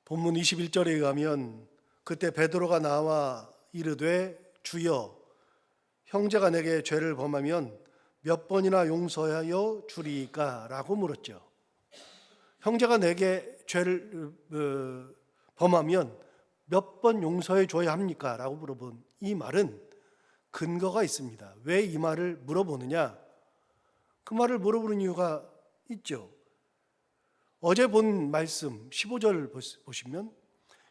본문 21절에 의하면 그때 베드로가 나와 이르되 주여 형제가 내게 죄를 범하면 몇 번이나 용서하여 주리이까? 라고 물었죠. 형제가 내게 죄를 범하면 몇 번 용서해 줘야 합니까? 라고 물어본 이 말은 근거가 있습니다. 왜 이 말을 물어보느냐? 그 말을 물어보는 이유가 있죠. 어제 본 말씀 15절 보시면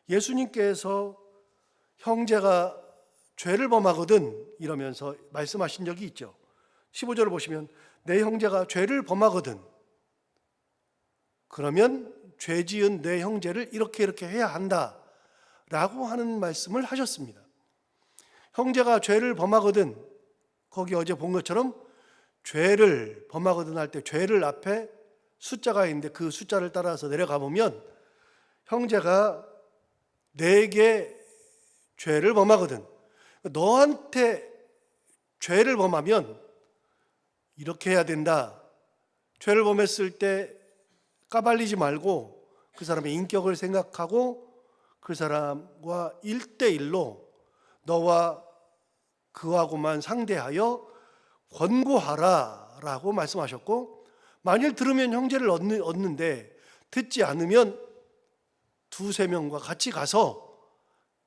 예수님께서 형제가 죄를 범하거든 이러면서 말씀하신 적이 있죠. 15절을 보시면 내 형제가 죄를 범하거든 그러면 죄 지은 내 형제를 이렇게 해야 한다 라고 하는 말씀을 하셨습니다. 형제가 죄를 범하거든, 거기 어제 본 것처럼 죄를 범하거든 할 때 죄를 앞에 숫자가 있는데 그 숫자를 따라서 내려가 보면 형제가 내게 죄를 범하거든, 너한테 죄를 범하면 이렇게 해야 된다. 죄를 범했을 때 까발리지 말고 그 사람의 인격을 생각하고 그 사람과 1대1로 너와 그하고만 상대하여 권고하라 라고 말씀하셨고, 만일 들으면 형제를 얻는데 듣지 않으면 두세 명과 같이 가서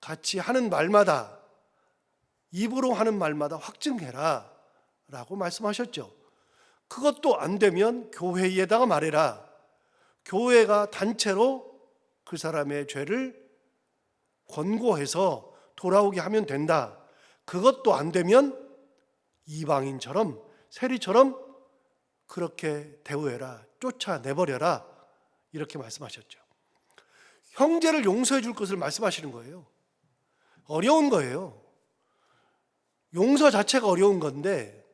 같이 하는 말마다, 입으로 하는 말마다 확증해라 라고 말씀하셨죠. 그것도 안 되면 교회에다가 말해라. 교회가 단체로 그 사람의 죄를 권고해서 돌아오게 하면 된다. 그것도 안 되면 이방인처럼 세리처럼 그렇게 대우해라, 쫓아내버려라, 이렇게 말씀하셨죠. 형제를 용서해 줄 것을 말씀하시는 거예요. 어려운 거예요. 용서 자체가 어려운 건데,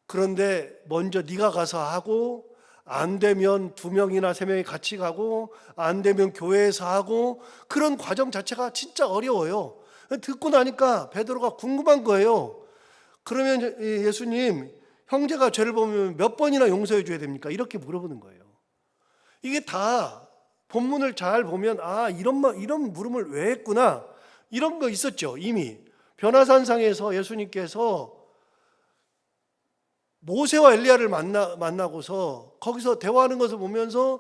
그런데 먼저 네가 가서 하고, 안 되면 2명이나 3명이 같이 가고, 안 되면 교회에서 하고, 그런 과정 자체가 진짜 어려워요. 듣고 나니까 베드로가 궁금한 거예요. 그러면 예수님, 형제가 죄를 범하면 몇 번이나 용서해 줘야 됩니까? 이렇게 물어보는 거예요. 이게 다 본문을 잘 보면 이런 물음을 왜 했구나, 이런 거 있었죠. 이미 변화산상에서 예수님께서 모세와 엘리야를 만나고서 거기서 대화하는 것을 보면서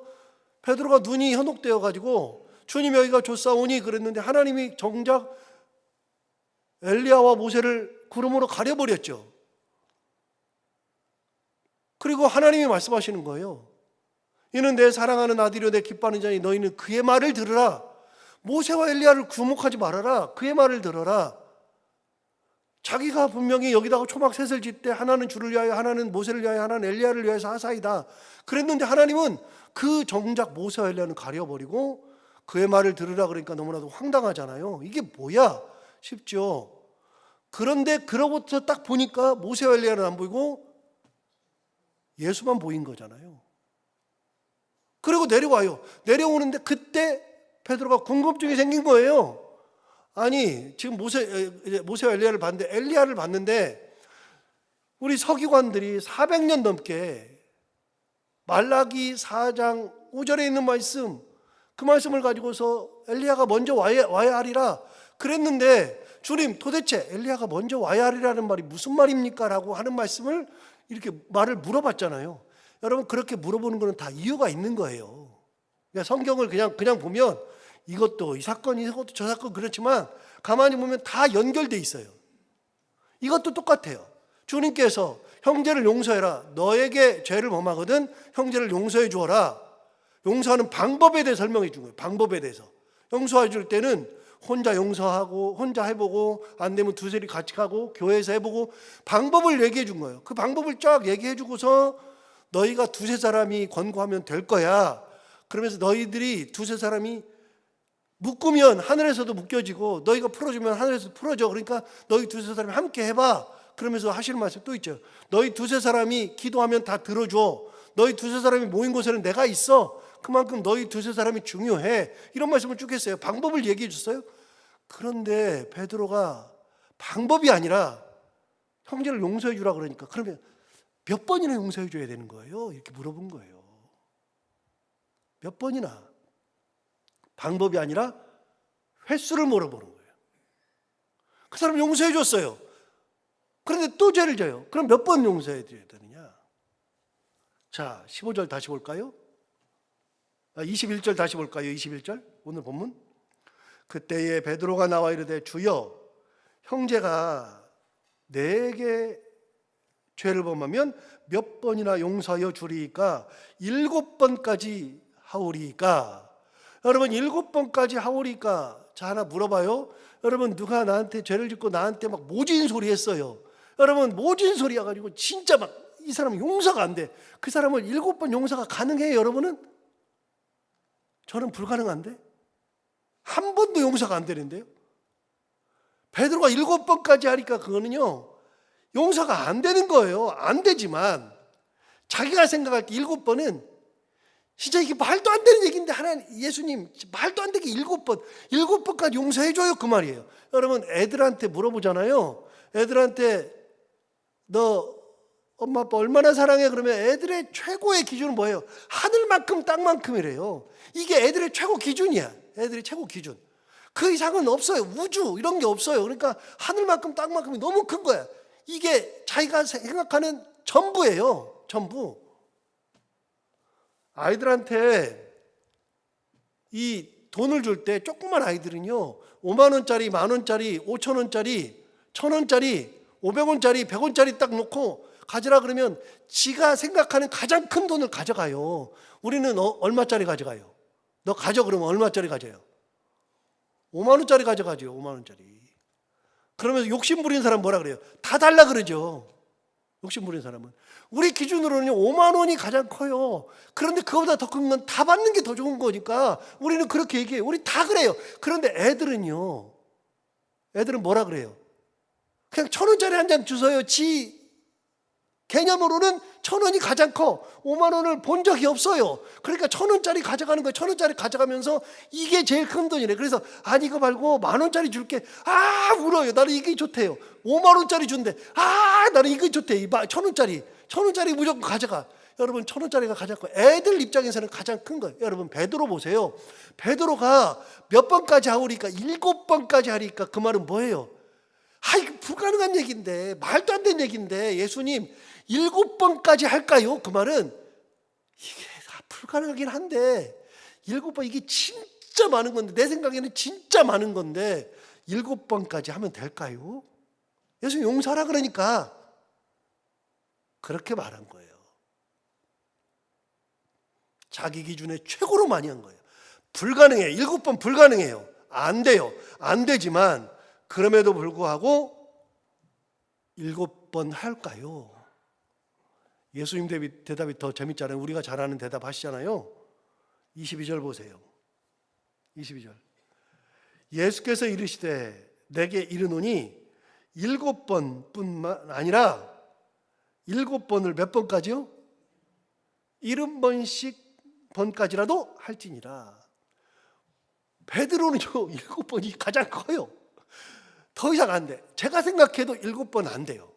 베드로가 눈이 현혹되어 가지고 주님 여기가 좋사오니 그랬는데 하나님이 정작 엘리야와 모세를 구름으로 가려버렸죠. 그리고 하나님이 말씀하시는 거예요. 이는 내 사랑하는 아들이요 내 기뻐하는 자니 너희는 그의 말을 들으라. 모세와 엘리야를 구목하지 말아라. 그의 말을 들어라. 자기가 분명히 여기다가 초막셋을 짓되 하나는 주를 위하여, 하나는 모세를 위하여, 하나는 엘리야를 위해서 하사이다 그랬는데, 하나님은 그 정작 모세와 엘리야는 가려버리고 그의 말을 들으라 그러니까 너무나도 황당하잖아요. 이게 뭐야 싶죠. 그런데 그로부터 딱 보니까 모세와 엘리야는 안 보이고 예수만 보인 거잖아요. 그리고 내려와요. 내려오는데 그때 베드로가 궁금증이 생긴 거예요. 아니 지금 모세와 엘리야를 봤는데, 엘리야를 봤는데 우리 서기관들이 400년 넘게 말라기 4장 5절에 있는 말씀, 그 말씀을 가지고서 엘리야가 먼저 와야 하리라 그랬는데, 주님 도대체 엘리야가 먼저 와야 하리라는 말이 무슨 말입니까? 라고 하는 말씀을 이렇게 말을 물어봤잖아요. 여러분, 그렇게 물어보는 거는 다 이유가 있는 거예요. 그러니까 성경을 그냥 보면 이것도 이 사건, 이것도 저 사건 그렇지만 가만히 보면 다 연결돼 있어요. 이것도 똑같아요. 주님께서 형제를 용서해라. 너에게 죄를 범하거든 형제를 용서해 주어라. 용서하는 방법에 대해 설명해 준 거예요. 방법에 대해서. 용서해 줄 때는 혼자 용서하고, 혼자 해보고, 안 되면 두세리 같이 가고, 교회에서 해보고, 방법을 얘기해 준 거예요. 그 방법을 쫙 얘기해 주고서 너희가 두세 사람이 권고하면 될 거야. 그러면서 너희들이 두세 사람이 묶으면 하늘에서도 묶여지고, 너희가 풀어주면 하늘에서도 풀어져. 그러니까 너희 두세 사람이 함께 해봐. 그러면서 하시는 말씀 또 있죠. 너희 두세 사람이 기도하면 다 들어줘. 너희 두세 사람이 모인 곳에는 내가 있어. 그만큼 너희 두세 사람이 중요해. 이런 말씀을 쭉 했어요. 방법을 얘기해 줬어요. 그런데 베드로가 방법이 아니라 형제를 용서해 주라 그러니까, 그러면 몇 번이나 용서해 줘야 되는 거예요? 이렇게 물어본 거예요. 몇 번이나. 방법이 아니라 횟수를 물어보는 거예요. 그 사람 용서해 줬어요. 그런데 또 죄를 져요. 그럼 몇 번 용서해 줘야 되느냐? 자, 15절 다시 볼까요? 21절 다시 볼까요? 21절 오늘 본문. 그때에 베드로가 나와 이르되 주여, 형제가 내게 죄를 범하면 몇 번이나 용서하여 주리이까? 7번까지 하오리이까? 여러분, 7번까지 하오리이까? 자, 하나 물어봐요. 여러분, 누가 나한테 죄를 짓고 나한테 막 모진 소리 했어요. 여러분, 모진 소리 해가지고 진짜 막 이 사람은 용서가 안 돼. 그 사람을 7번 용서가 가능해요, 여러분은? 저는 불가능한데? 한 번도 용서가 안 되는데요? 베드로가 7번까지 하니까 그거는요, 용서가 안 되는 거예요. 안 되지만 자기가 생각할 때 7번은 진짜 이게 말도 안 되는 얘기인데, 하나님, 예수님, 말도 안 되게 7번까지 용서해줘요, 그 말이에요. 여러분, 애들한테 물어보잖아요. 애들한테 너 엄마 아빠 얼마나 사랑해? 그러면 애들의 최고의 기준은 뭐예요? 하늘만큼 땅만큼이래요. 이게 애들의 최고 기준이야. 애들의 최고 기준. 그 이상은 없어요. 우주 이런 게 없어요. 그러니까 하늘만큼 땅만큼이 너무 큰 거야. 이게 자기가 생각하는 전부예요. 전부. 아이들한테 이 돈을 줄 때 조그만 아이들은요, 5만 원짜리, 만 원짜리, 5천 원짜리, 1,000원짜리, 500원짜리, 100원짜리 딱 놓고 가져라 그러면 지가 생각하는 가장 큰 돈을 가져가요. 우리는 얼마짜리 가져가요? 너 가져 그러면 얼마짜리 가져요? 5만 원짜리 가져가죠. 5만 원짜리. 그러면서 욕심 부리는 사람 뭐라 그래요? 다 달라 그러죠. 욕심 부리는 사람은. 우리 기준으로는 5만 원이 가장 커요. 그런데 그거보다 더 큰 건 다 받는 게 더 좋은 거니까 우리는 그렇게 얘기해요. 우리 다 그래요. 그런데 애들은요, 애들은 뭐라 그래요? 그냥 1,000원짜리 한 장 주세요. 지 개념으로는 1,000원이 가장 커. 5만 원을 본 적이 없어요. 그러니까 1,000원짜리 가져가는 거예요. 1,000원짜리 가져가면서 이게 제일 큰 돈이래. 그래서 아니 이거 말고 만 원짜리 줄게. 아, 울어요. 나는 이게 좋대요. 5만 원짜리 준대. 아, 나는 이게 좋대. 1,000원짜리 무조건 가져가. 여러분, 1,000원짜리가 가장 커. 애들 입장에서는 가장 큰 거예요. 여러분, 베드로 보세요. 베드로가 몇 번까지 하오리까? 7번까지 하리까? 그 말은 뭐예요? 아, 이거 불가능한 얘기인데, 말도 안 되는 얘기인데, 예수님 7번까지 할까요? 그 말은 이게 불가능하긴 한데, 7번 이게 진짜 많은 건데, 내 생각에는 진짜 많은 건데 7번까지 하면 될까요? 예수님 용서하라 그러니까 그렇게 말한 거예요. 자기 기준에 최고로 많이 한 거예요. 불가능해요. 7번 불가능해요. 안 돼요. 안 되지만 그럼에도 불구하고 7번 할까요? 예수님 대답이 더 재밌잖아요. 우리가 잘 아는 대답 하시잖아요. 22절 보세요. 22절. 예수께서 이르시되 내게 이르노니 7번뿐만 아니라 7번을 몇 번까지요? 70번까지라도 할지니라. 베드로는요, 7번이 가장 커요. 더 이상 안 돼. 제가 생각해도 7번 안 돼요.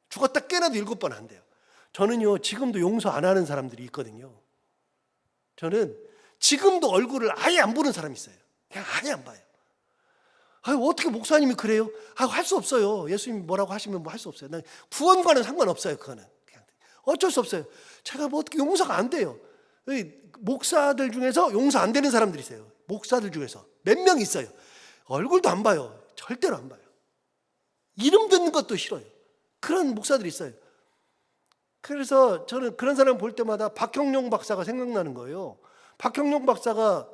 죽었다 깨어나도 7번 안 돼요. 저는요, 지금도 용서 안 하는 사람들이 있거든요. 저는 지금도 얼굴을 아예 안 보는 사람이 있어요. 그냥 아예 안 봐요. 어떻게 목사님이 그래요? 할 수 없어요. 예수님이 뭐라고 하시면 뭐 할 수 없어요. 구원과는 상관없어요. 그거는 그냥 어쩔 수 없어요. 제가 뭐 어떻게 용서가 안 돼요. 목사들 중에서 용서 안 되는 사람들이 있어요. 목사들 중에서 몇 명 있어요. 얼굴도 안 봐요. 절대로 안 봐요. 이름 듣는 것도 싫어요. 그런 목사들이 있어요. 그래서 저는 그런 사람 볼 때마다 박형룡 박사가 생각나는 거예요. 박형룡 박사가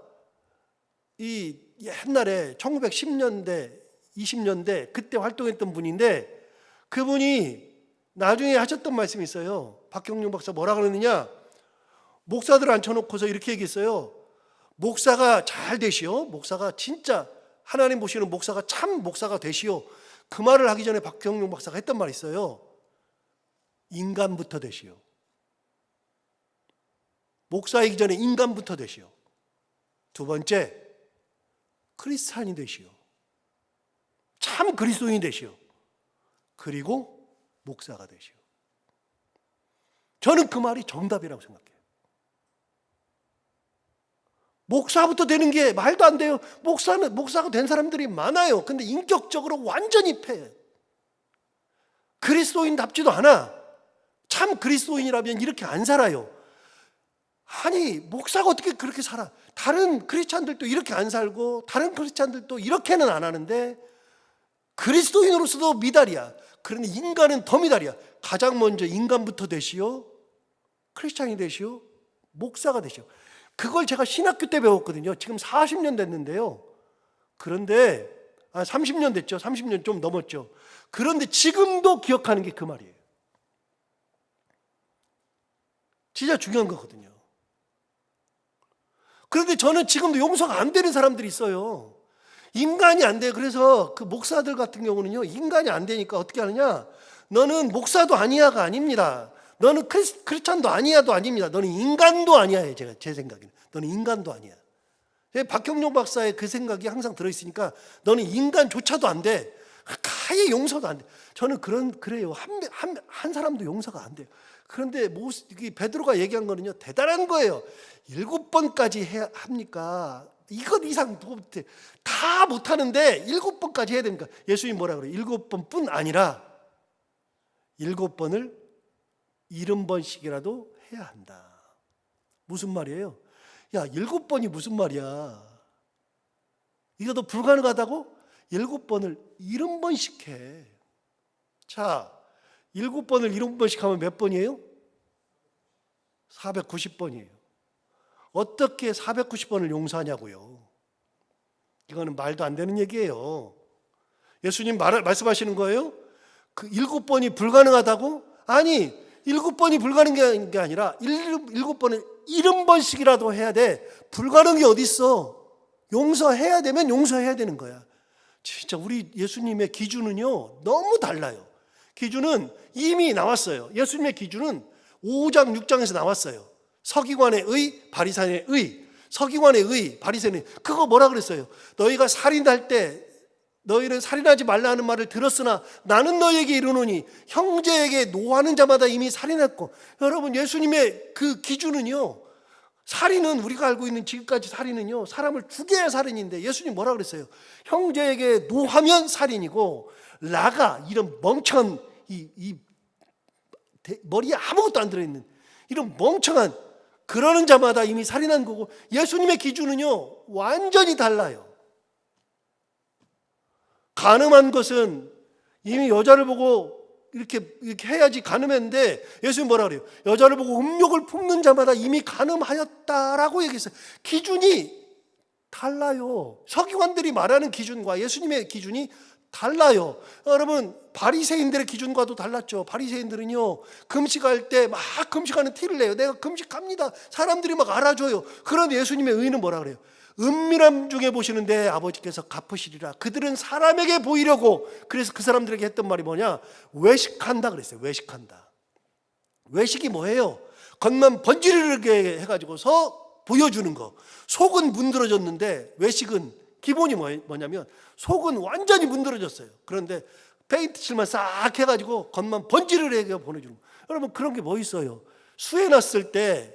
이 옛날에 1910년대, 20년대 그때 활동했던 분인데, 그분이 나중에 하셨던 말씀이 있어요. 박형룡 박사 뭐라 그러느냐? 목사들 앉혀놓고서 이렇게 얘기했어요. 목사가 잘 되시오. 목사가 진짜 하나님 보시는 목사가 참 목사가 되시오. 그 말을 하기 전에 박형룡 박사가 했던 말이 있어요. 인간부터 되시오. 목사이기 전에 인간부터 되시오. 두 번째, 크리스찬이 되시오. 참 그리스도인이 되시오. 그리고 목사가 되시오. 저는 그 말이 정답이라고 생각해요. 목사부터 되는 게 말도 안 돼요. 목사가 된 사람들이 많아요. 근데 인격적으로 완전히 패해. 그리스도인답지도 않아. 참 그리스도인이라면 이렇게 안 살아요. 아니, 목사가 어떻게 그렇게 살아? 다른 크리스찬들도 이렇게 안 살고 다른 크리스찬들도 이렇게는 안 하는데 그리스도인으로서도 미달이야. 그런데 인간은 더 미달이야. 가장 먼저 인간부터 되시오. 크리스찬이 되시오. 목사가 되시오. 그걸 제가 신학교 때 배웠거든요. 지금 40년 됐는데요. 그런데 30년 됐죠. 30년 좀 넘었죠. 그런데 지금도 기억하는 게 그 말이에요. 진짜 중요한 거거든요. 그런데 저는 지금도 용서가 안 되는 사람들이 있어요. 인간이 안 돼. 그래서 그 목사들 같은 경우는요, 인간이 안 되니까 어떻게 하느냐? 너는 목사도 아니야가 아닙니다. 너는 크리스찬도 아니야도 아닙니다. 너는 인간도 아니야. 제 생각에는 너는 인간도 아니야. 박형룡 박사의 그 생각이 항상 들어있으니까 너는 인간조차도 안 돼. 아예 용서도 안 돼. 저는 그래요. 한 사람도 용서가 안 돼요. 그런데 베드로가 얘기한 거는요, 대단한 거예요. 7번까지 해야 합니까? 이것 이상 다 못하는데 7번까지 해야 됩니까? 예수님 뭐라 그래요? 7번뿐 아니라 7번을 70번씩이라도 해야 한다. 무슨 말이에요? 야, 7번이 무슨 말이야? 이거 더 불가능하다고? 7번을 70번씩 해. 자, 7번을 70번씩 하면 몇 번이에요? 490번이에요. 어떻게 490번을 용서하냐고요? 이거는 말도 안 되는 얘기예요. 예수님 말씀하시는 거예요? 그 7번이 불가능하다고? 아니, 7번이 불가능한 게 아니라 7번을 70번씩이라도 해야 돼. 불가능이 어디 있어? 용서해야 되면 용서해야 되는 거야. 진짜 우리 예수님의 기준은요, 너무 달라요. 기준은 이미 나왔어요. 예수님의 기준은 5장, 6장에서 나왔어요. 서기관의 의, 바리새인의 의. 서기관의 의, 바리새인의 의. 그거 뭐라 그랬어요? 너희가 살인할 때 너희는 살인하지 말라는 말을 들었으나 나는 너희에게 이르노니 형제에게 노하는 자마다 이미 살인했고. 여러분, 예수님의 그 기준은요, 살인은 우리가 알고 있는 지금까지 살인은요, 사람을 죽여야 살인인데 예수님 뭐라 그랬어요? 형제에게 노하면 살인이고, 라가 이런 멍청한 머리에 아무것도 안 들어있는 이런 멍청한 그러는 자마다 이미 살인한 거고, 예수님의 기준은요 완전히 달라요. 간음한 것은 이미 여자를 보고 이렇게 해야지 간음했는데, 예수님 뭐라 그래요? 여자를 보고 음욕을 품는 자마다 이미 간음하였다라고 얘기했어요. 기준이 달라요. 서기관들이 말하는 기준과 예수님의 기준이 달라요. 여러분, 바리새인들의 기준과도 달랐죠. 바리새인들은요, 금식할 때 막 금식하는 티를 내요. 내가 금식합니다. 사람들이 막 알아줘요. 그런데 예수님의 의는 뭐라 그래요? 은밀함 중에 보시는 내 아버지께서 갚으시리라. 그들은 사람에게 보이려고, 그래서 그 사람들에게 했던 말이 뭐냐? 외식한다 그랬어요. 외식한다. 외식이 뭐예요? 겉만 번지르르게 해가지고서 보여주는 거. 속은 문드러졌는데 외식은 기본이 뭐냐면 속은 완전히 문드러졌어요. 그런데 페인트 칠만 싹 해가지고 겉만 번지르르게 보내주는 거. 여러분, 그런 게 뭐 있어요? 수해 났을 때,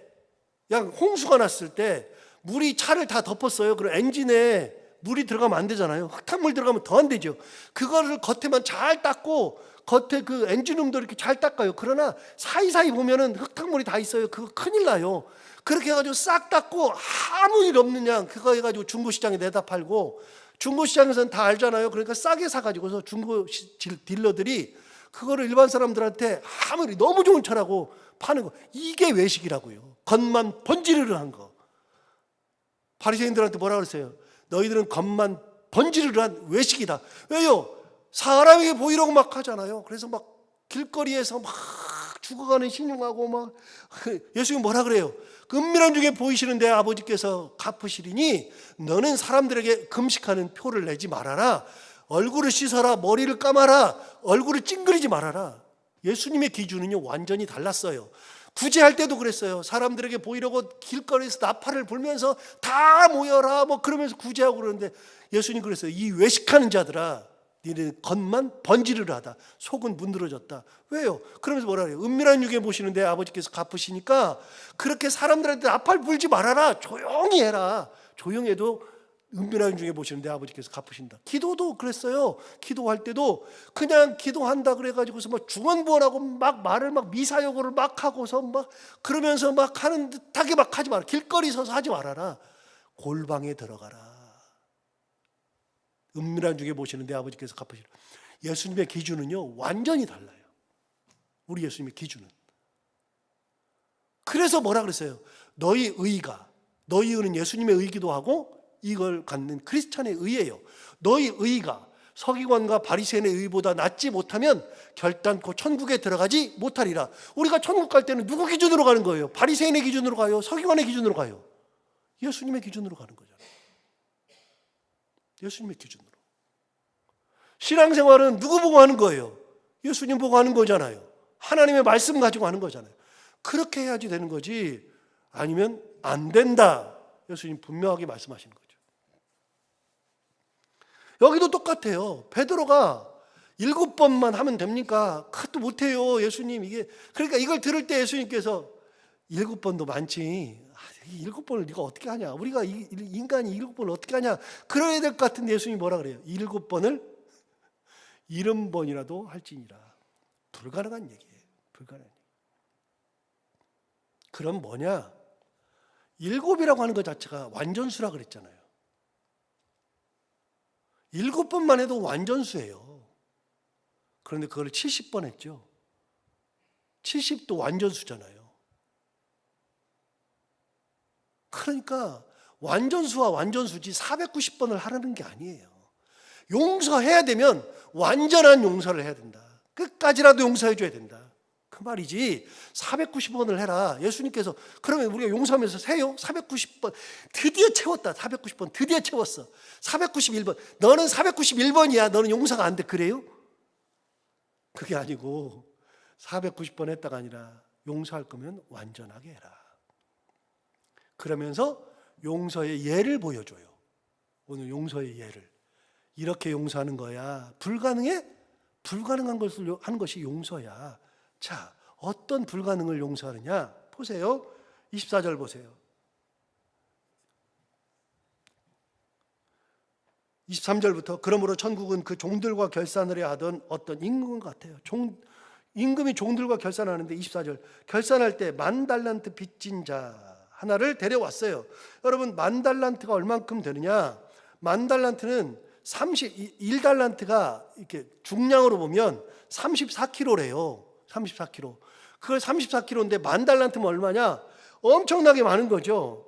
그냥 홍수가 났을 때 물이 차를 다 덮었어요. 그럼 엔진에 물이 들어가면 안 되잖아요. 흙탕물 들어가면 더 안 되죠. 그거를 겉에만 잘 닦고, 겉에 그 엔진음도 이렇게 잘 닦아요. 그러나 사이사이 보면은 흙탕물이 다 있어요. 그거 큰일 나요. 그렇게 해가지고 싹 닦고 아무 일 없는 양 그거 해가지고 중고시장에 내다 팔고, 중고시장에서는 다 알잖아요. 그러니까 싸게 사가지고서 중고 딜러들이 그거를 일반 사람들한테 아무리 너무 좋은 차라고 파는 거. 이게 외식이라고요. 겉만 번지르르한 거. 바리새인들한테 뭐라 그랬어요? 너희들은 겉만 번지르르한 외식이다. 왜요? 사람에게 보이려고 막 하잖아요. 그래서 막 길거리에서 막 죽어가는 신용하고 막. 예수님이 뭐라 그래요? 은밀한 중에 보이시는 내 아버지께서 갚으시리니 너는 사람들에게 금식하는 표를 내지 말아라. 얼굴을 씻어라. 머리를 감아라. 얼굴을 찡그리지 말아라. 예수님의 기준은요 완전히 달랐어요. 구제할 때도 그랬어요. 사람들에게 보이려고 길거리에서 나팔을 불면서 다 모여라 뭐 그러면서 구제하고 그러는데, 예수님 그랬어요. 이 외식하는 자들아, 니네 겉만 번지르르하다. 속은 문드러졌다. 왜요? 그러면서 뭐라 그래요? 은밀한 중에 보시는 내 아버지께서 갚으시니까 그렇게 사람들한테 나팔 불지 말아라. 조용히 해라. 조용해도 은밀한 중에 보시는 내 아버지께서 갚으신다. 기도도 그랬어요. 기도할 때도 그냥 기도한다 그래가지고서 막 중언부언하고 막 말을 막 미사여구를 막 하고서 막 그러면서 막 하는 듯하게 막 하지 마라. 길거리 서서 하지 말아라. 골방에 들어가라. 은밀한 중에 보시는 내 아버지께서 갚으시라. 예수님의 기준은요 완전히 달라요. 우리 예수님의 기준은. 그래서 뭐라 그랬어요? 너희 의는 예수님의 의기도 하고 이걸 갖는 크리스찬의 의예요. 너희 의가 서기관과 바리새인의 의보다 낫지 못하면 결단코 천국에 들어가지 못하리라. 우리가 천국 갈 때는 누구 기준으로 가는 거예요? 바리새인의 기준으로 가요? 서기관의 기준으로 가요? 예수님의 기준으로 가는 거잖아요. 예수님의 기준으로. 신앙생활은 누구 보고 하는 거예요? 예수님 보고 하는 거잖아요. 하나님의 말씀 가지고 하는 거잖아요. 그렇게 해야지 되는 거지 아니면 안 된다. 예수님 분명하게 말씀하시는 거죠. 여기도 똑같아요. 베드로가 7번만 하면 됩니까? 그것도 못해요. 예수님 이게 그러니까 이걸 들을 때 예수님께서 7번도 많지. 7번을 네가 어떻게 하냐? 우리가 인간이 7번을 어떻게 하냐? 그래야 될 것 같은데 예수님이 뭐라 그래요? 7번을 70번이라도 할지니라. 불가능한 얘기예요. 불가능한 얘기. 그럼 뭐냐? 7이라고 하는 것 자체가 완전수라 그랬잖아요. 7번만 해도 완전수예요. 그런데 그걸 70번 했죠. 70도 완전수잖아요. 그러니까 완전수와 완전수지 490번을 하라는 게 아니에요. 용서해야 되면 완전한 용서를 해야 된다. 끝까지라도 용서해 줘야 된다. 그 말이지 490번을 해라. 예수님께서 그러면 우리가 용서하면서 세요. 490번 드디어 채웠다. 490번 드디어 채웠어. 491번 너는 491번이야. 너는 용서가 안 돼. 그래요? 그게 아니고 490번 했다가 아니라 용서할 거면 완전하게 해라. 그러면서 용서의 예를 보여줘요. 오늘 용서의 예를. 이렇게 용서하는 거야. 불가능해? 불가능한 것을 하는 것이 용서야. 자, 어떤 불가능을 용서하느냐? 보세요. 24절 보세요. 23절부터 그러므로 천국은 그 종들과 결산을 해야 하던 어떤 임금 같아요. 임금이 종들과 결산하는데 24절 결산할 때 10,000달란트 빚진 자 하나를 데려왔어요. 여러분 10,000달란트가 얼만큼 되느냐? 10,000달란트는 1달란트가 이렇게 중량으로 보면 34kg래요. 34kg. 그걸 34kg인데 10,000달란트면 얼마냐? 엄청나게 많은 거죠.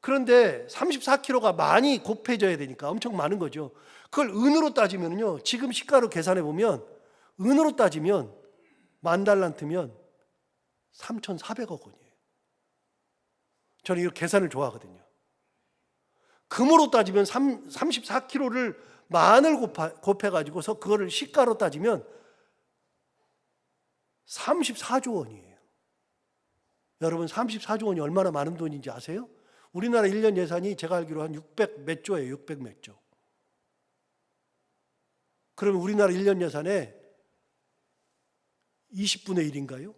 그런데 34kg가 많이 곱해져야 되니까 엄청 많은 거죠. 그걸 은으로 따지면요. 지금 시가로 계산해 보면 은으로 따지면 10,000달란트면 3,400억 원이에요. 저는 이 계산을 좋아하거든요. 금으로 따지면 34kg를 만을 곱해가지고서 그거를 시가로 따지면 34조 원이에요. 여러분 34조 원이 얼마나 많은 돈인지 아세요? 우리나라 1년 예산이 제가 알기로 한 600 몇 조예요. 600 몇 조. 그러면 우리나라 1년 예산의 20분의 1인가요?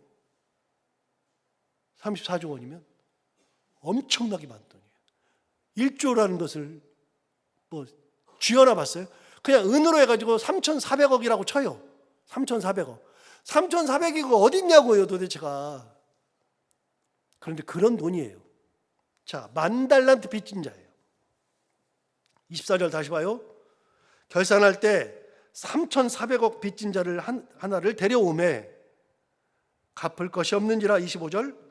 34조 원이면 엄청나게 많은 돈이에요. 1조라는 것을 뭐 쥐어나 봤어요? 그냥 은으로 해가지고 3,400억이라고 쳐요. 3,400억. 3,400이고 어딨냐고요 도대체가. 그런데 그런 돈이에요. 자, 10,000달란트 빚진 자예요. 24절 다시 봐요. 결산할 때 3,400억 빚진 자를 하나를 데려오매 갚을 것이 없는지라. 25절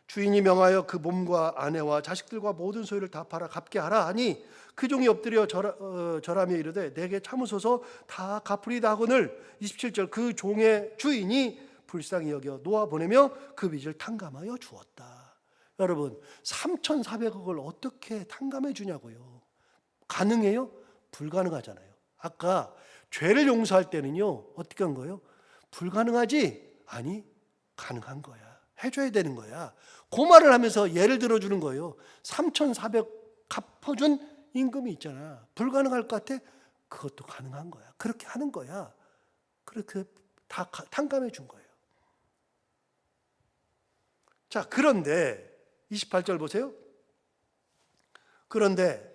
주인이 명하여 그 몸과 아내와 자식들과 모든 소유를 다 팔아 갚게 하라 하니 그 종이 엎드려 절하며 이르되 내게 참으소서 다 갚으리다 하거늘. 27절 그 종의 주인이 불쌍히 여겨 놓아 보내며 그 빚을 탕감하여 주었다. 여러분 3,400억을 어떻게 탕감해 주냐고요. 가능해요? 불가능하잖아요. 아까 죄를 용서할 때는요 어떻게 한 거예요? 불가능하지? 아니 가능한 거야. 해줘야 되는 거야. 그 말을 하면서 예를 들어주는 거예요. 3,400 갚아준 임금이 있잖아. 불가능할 것 같아? 그것도 가능한 거야. 그렇게 하는 거야. 그렇게 다 탕감해 준 거예요. 자, 그런데 28절 보세요. 그런데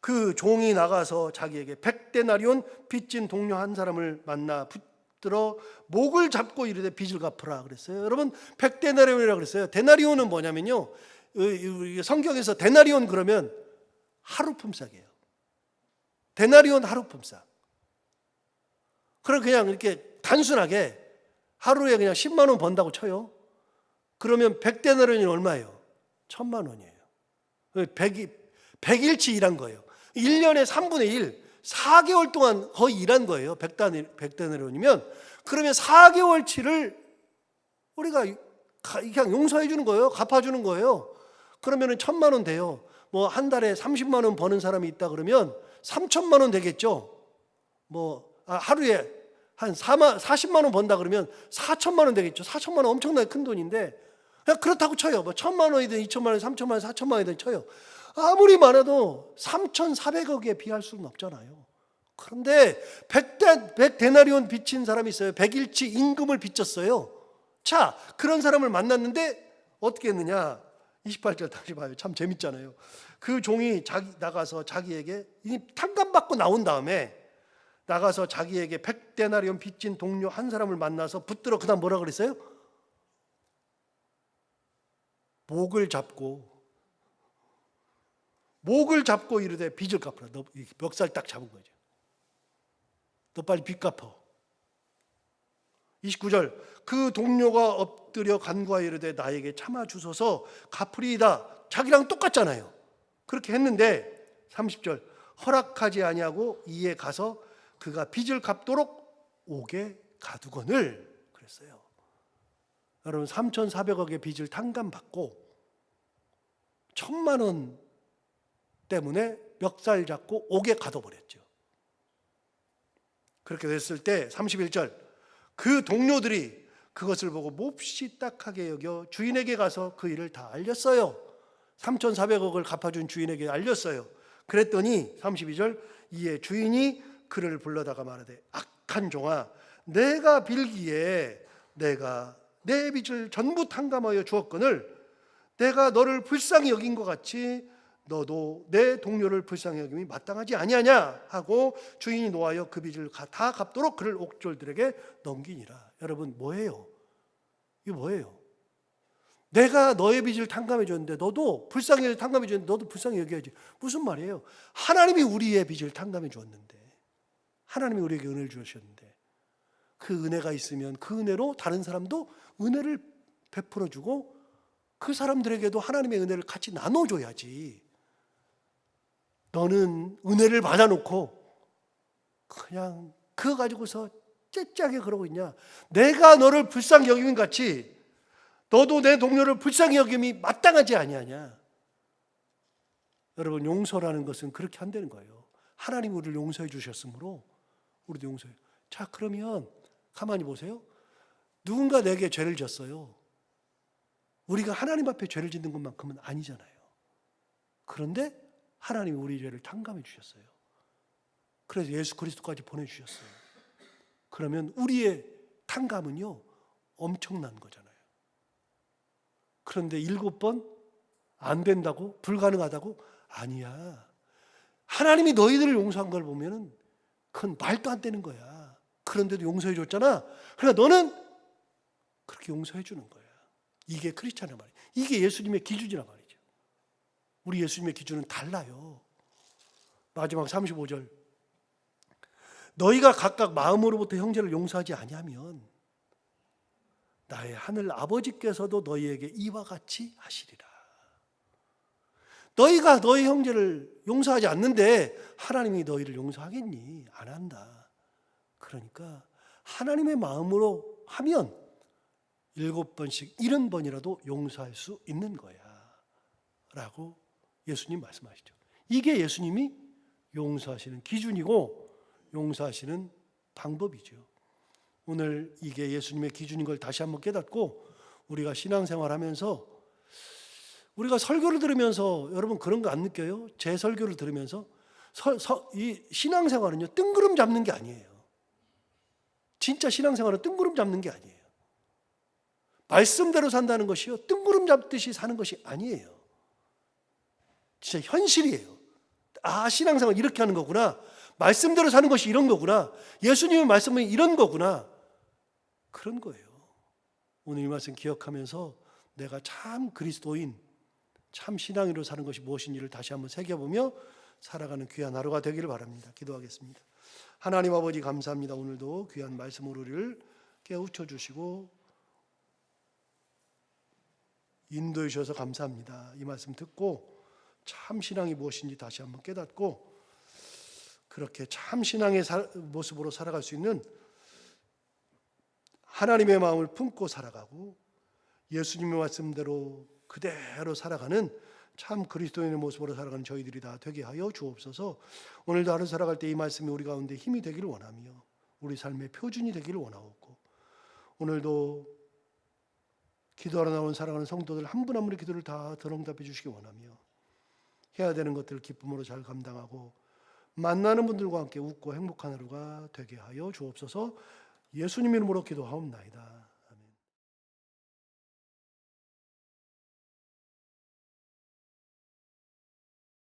그 종이 나가서 자기에게 100데나리온 빚진 동료 한 사람을 만나 붙들어 목을 잡고 이르되 빚을 갚으라 그랬어요. 여러분 100데나리온이라고 그랬어요. 데나리온은 뭐냐면요, 성경에서 데나리온 그러면 하루 품삯이에요. 데나리온 하루 품삯. 그럼 그냥 이렇게 단순하게 하루에 그냥 10만 원 번다고 쳐요. 그러면 100데나리온이 얼마예요? 1000만 원이에요. 100일치 일한 거예요. 1년에 3분의 1, 4개월 동안 거의 일한 거예요. 100데나리온이면. 그러면 4개월치를 우리가 그냥 용서해 주는 거예요. 갚아 주는 거예요. 그러면은 1000만 원 돼요. 뭐 한 달에 30만 원 버는 사람이 있다 그러면 3천만 원 되겠죠. 하루에 한 40만 원 번다 그러면 4천만 원 되겠죠. 4천만 원 엄청나게 큰 돈인데 그냥 그렇다고 쳐요. 뭐 1000만 원이든 2천만 원, 3천만 원, 4천만 원이든 쳐요. 아무리 많아도 3,400억에 비할 수는 없잖아요. 그런데 100데나리온 빚진 사람이 있어요. 100일치 임금을 빚졌어요. 자, 그런 사람을 만났는데 어떻게 했느냐? 28절 다시 봐요. 참 재밌잖아요. 그 종이 나가서 자기에게 탕감받고 나온 다음에 나가서 자기에게 100데나리온 빚진 동료 한 사람을 만나서 붙들어 그다음 뭐라 그랬어요? 목을 잡고 이르되 빚을 갚으라. 너 멱살 딱 잡은 거죠. 너 빨리 빚 갚어. 29절 그 동료가 엎드려 간구하여 이르되 나에게 참아 주소서 갚으리이다. 자기랑 똑같잖아요. 그렇게 했는데 30절 허락하지 아니하고 이에 가서 그가 빚을 갚도록 옥에 가두거늘 그랬어요. 여러분 3,400억의 빚을 탕감받고 1000만 원 때문에 멱살 잡고 옥에 가둬버렸죠. 그렇게 됐을 때 31절 그 동료들이 그것을 보고 몹시 딱하게 여겨 주인에게 가서 그 일을 다 알렸어요. 3,400억을 갚아준 주인에게 알렸어요. 그랬더니 32절 이에 주인이 그를 불러다가 말하되 악한 종아 내가 빌기에 내가 내 빚을 전부 탕감하여 주었거늘 내가 너를 불쌍히 여긴 것 같이 너도 내 동료를 불쌍히 여김이 마땅하지 아니하냐 하고 주인이 노하여 그 빚을 다 갚도록 그를 옥졸들에게 넘기니라. 여러분 뭐예요? 이게 뭐예요? 내가 너의 빚을 탕감해 줬는데 너도 불쌍히 탕감해 줬는데 너도 불쌍히 여겨야지. 무슨 말이에요? 하나님이 우리의 빚을 탕감해 주었는데 하나님이 우리에게 은혜를 주셨는데 그 은혜가 있으면 그 은혜로 다른 사람도 은혜를 베풀어 주고 그 사람들에게도 하나님의 은혜를 같이 나눠줘야지. 너는 은혜를 받아놓고 그냥 그거 가지고서 째짜게 그러고 있냐. 내가 너를 불쌍히 여김인 같이 너도 내 동료를 불쌍히 여김이 마땅하지 아니하냐. 여러분 용서라는 것은 그렇게 한다는 거예요. 하나님이 우리를 용서해 주셨으므로 우리도 용서해요. 자 그러면 가만히 보세요. 누군가 내게 죄를 졌어요. 우리가 하나님 앞에 죄를 짓는 것만큼은 아니잖아요. 그런데 하나님이 우리 죄를 탕감해 주셨어요. 그래서 예수 그리스도까지 보내주셨어요. 그러면 우리의 탕감은요 엄청난 거잖아요. 그런데 7번 안 된다고? 불가능하다고? 아니야. 하나님이 너희들을 용서한 걸 보면은 그건 말도 안 되는 거야. 그런데도 용서해 줬잖아. 그러니까 너는 그렇게 용서해 주는 거야. 이게 크리스찬의 말이에요. 이게 예수님의 기준이란 말이죠. 우리 예수님의 기준은 달라요. 마지막 35절 너희가 각각 마음으로부터 형제를 용서하지 아니하면 나의 하늘 아버지께서도 너희에게 이와 같이 하시리라. 너희가 너희 형제를 용서하지 않는데 하나님이 너희를 용서하겠니? 안 한다. 그러니까 하나님의 마음으로 하면 7번씩 70번이라도 용서할 수 있는 거야 라고 예수님 말씀하시죠. 이게 예수님이 용서하시는 기준이고 용서하시는 방법이죠. 오늘 이게 예수님의 기준인 걸 다시 한번 깨닫고 우리가 신앙생활하면서 우리가 설교를 들으면서 여러분 그런 거 안 느껴요? 제 설교를 들으면서 이 신앙생활은요 뜬구름 잡는 게 아니에요. 진짜 신앙생활은 뜬구름 잡는 게 아니에요. 말씀대로 산다는 것이요 뜬구름 잡듯이 사는 것이 아니에요. 진짜 현실이에요. 아, 신앙생활 이렇게 하는 거구나. 말씀대로 사는 것이 이런 거구나. 예수님의 말씀은 이런 거구나. 그런 거예요. 오늘 이 말씀 기억하면서 내가 참 그리스도인, 참 신앙으로 사는 것이 무엇인지를 다시 한번 새겨보며 살아가는 귀한 하루가 되기를 바랍니다. 기도하겠습니다. 하나님 아버지 감사합니다. 오늘도 귀한 말씀으로 우리를 깨우쳐 주시고 인도해 주셔서 감사합니다. 이 말씀 듣고 참 신앙이 무엇인지 다시 한번 깨닫고 그렇게 참 신앙의 모습으로 살아갈 수 있는 하나님의 마음을 품고 살아가고 예수님의 말씀대로 그대로 살아가는 참 그리스도인의 모습으로 살아가는 저희들이 다 되게 하여 주옵소서. 오늘도 하루 살아갈 때 이 말씀이 우리 가운데 힘이 되기를 원하며 우리 삶의 표준이 되기를 원하옵고 오늘도 기도하러 나온 살아가는 성도들 한 분 한 분의 기도를 다 대응답해 주시기 원하며 해야 되는 것들을 기쁨으로 잘 감당하고 만나는 분들과 함께 웃고 행복한 하루가 되게 하여 주옵소서. 예수님 이름으로 기도하옵나이다.